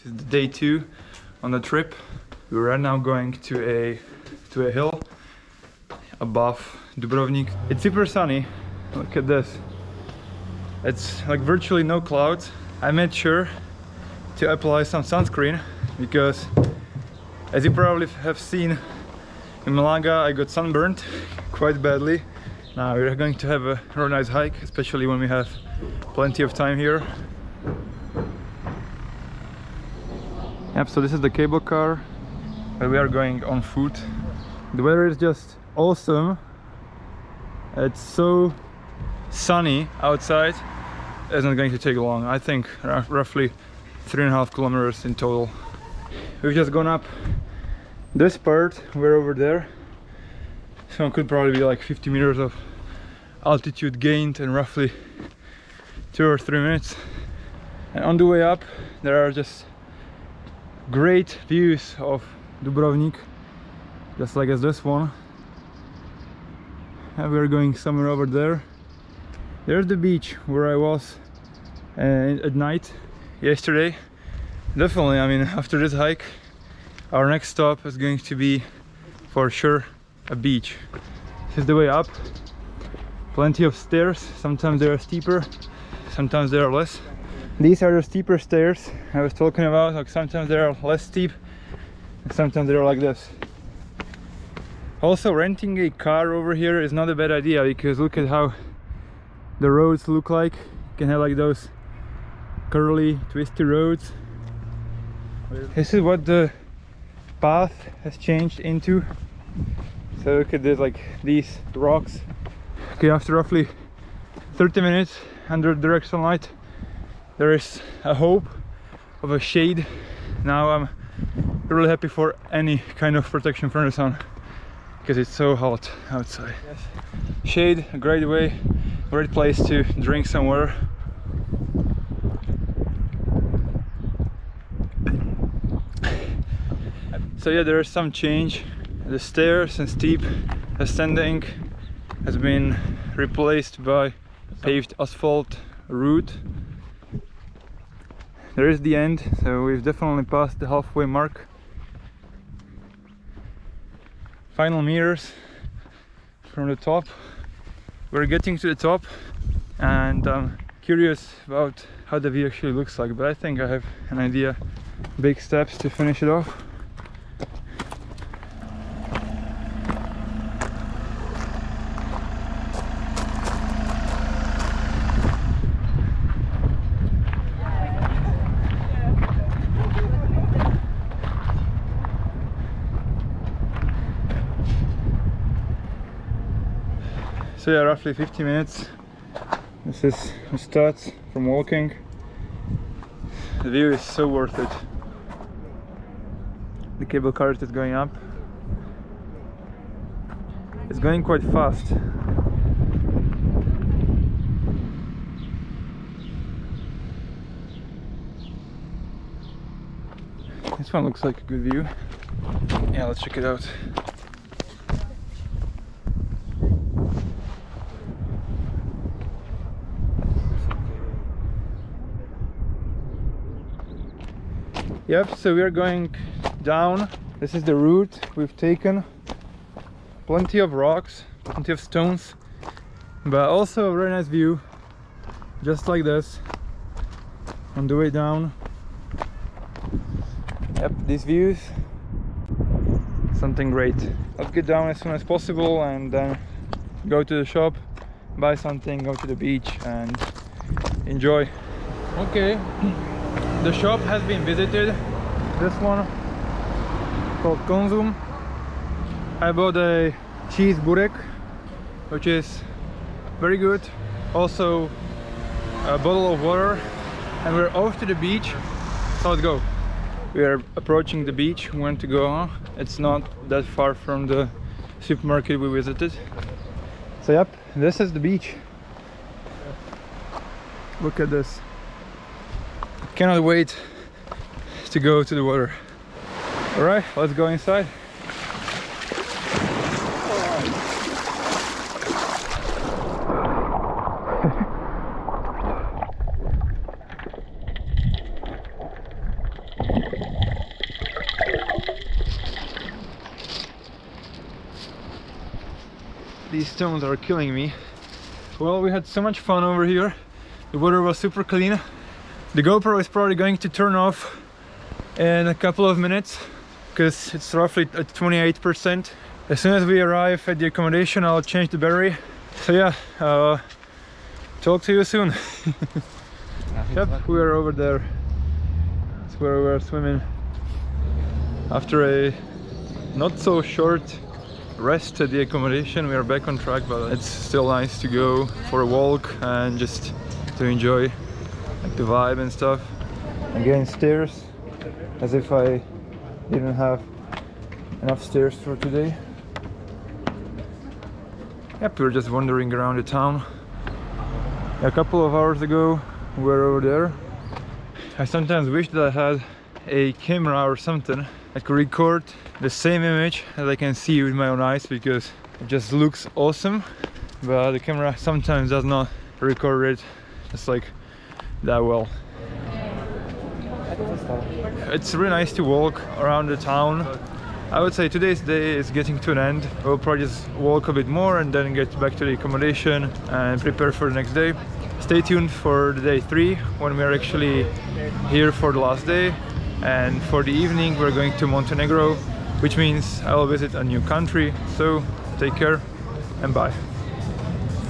This is day 2 on the trip. We're right now going to a hill above Dubrovnik. It's super sunny. Look at this. It's like virtually no clouds. I made sure to apply some sunscreen because, as you probably have seen, in Malaga I got sunburned quite badly. Now we're going to have a really nice hike, especially when we have plenty of time here. Yep, so this is the cable car where we are going on foot. The weather is just awesome. It's so sunny outside. It's not going to take long. I think roughly 3.5 kilometers in total. We've just gone up this part. We're over there, so it could probably be like 50 meters of altitude gained in roughly 2 or 3 minutes. And on the way up there are just great views of Dubrovnik, just like as this one. And we're going somewhere over there. There's the beach where I was at night yesterday. Definitely, I mean, after this hike our next stop is going to be for sure a beach. This is the way up. Plenty of stairs. Sometimes they are steeper, sometimes they are less. These are the steeper stairs I was talking about. Like sometimes they are less steep and sometimes they are like this. Also, renting a car over here is not a bad idea because look at how the roads look like. You can have like those curly twisty roads. This is what the path has changed into. So look at this, like these rocks. Okay, after roughly 30 minutes under direct sunlight there is a hope of a shade. Now I'm really happy for any kind of protection from the sun because it's so hot outside. Yes. Shade, a great way, great place to drink somewhere. So yeah, there is some change. The stairs and steep ascending has been replaced by paved asphalt route. There is the end, so we've definitely passed the halfway mark. Final meters from the top. We're getting to the top and I'm curious about how the view actually looks like, but I think I have an idea. Big steps to finish it off. So yeah, roughly 50 minutes. This is the start from walking. The view is so worth it. The cable car is just going up. It's going quite fast. This one looks like a good view. Yeah, let's check it out. Yep, so we are going down. This is the route we've taken. Plenty of rocks, plenty of stones, but also a very nice view, just like this, on the way down. Yep, these views, something great. Let's get down as soon as possible and then go to the shop, buy something, go to the beach and enjoy. Okay. The shop has been visited. This one called Consum. I bought a cheese burek, which is very good. Also a bottle of water, and we're off to the beach. So let's go. We are approaching the beach we want to go on. It's not that far from the supermarket we visited. So yep, this is the beach. Look at this. Cannot wait to go to the water. All right, let's go inside. These stones are killing me. Well, we had so much fun over here. The water was super clean. The GoPro is probably going to turn off in a couple of minutes because it's roughly at 28%. As soon as we arrive at the accommodation, I'll change the battery. So yeah, talk to you soon. Yep, we are over there. That's where we are swimming. After a not so short rest at the accommodation, we are back on track, but it's still nice to go for a walk and just to enjoy like the vibe and stuff. Again, stairs, as if I didn't have enough stairs for today. Yep, we're just wandering around the town. A couple of hours ago we were over there. I sometimes wish that I had a camera or something that could record the same image that I can see with my own eyes, because it just looks awesome, but the camera sometimes does not record it just like that well. It's really nice to walk around the town. I would say today's day is getting to an end. We'll probably just walk a bit more and then get back to the accommodation and prepare for the next day. Stay tuned for the day 3 when we're actually here for the last day. And for the evening we're going to Montenegro, which means I will visit a new country. So take care and bye.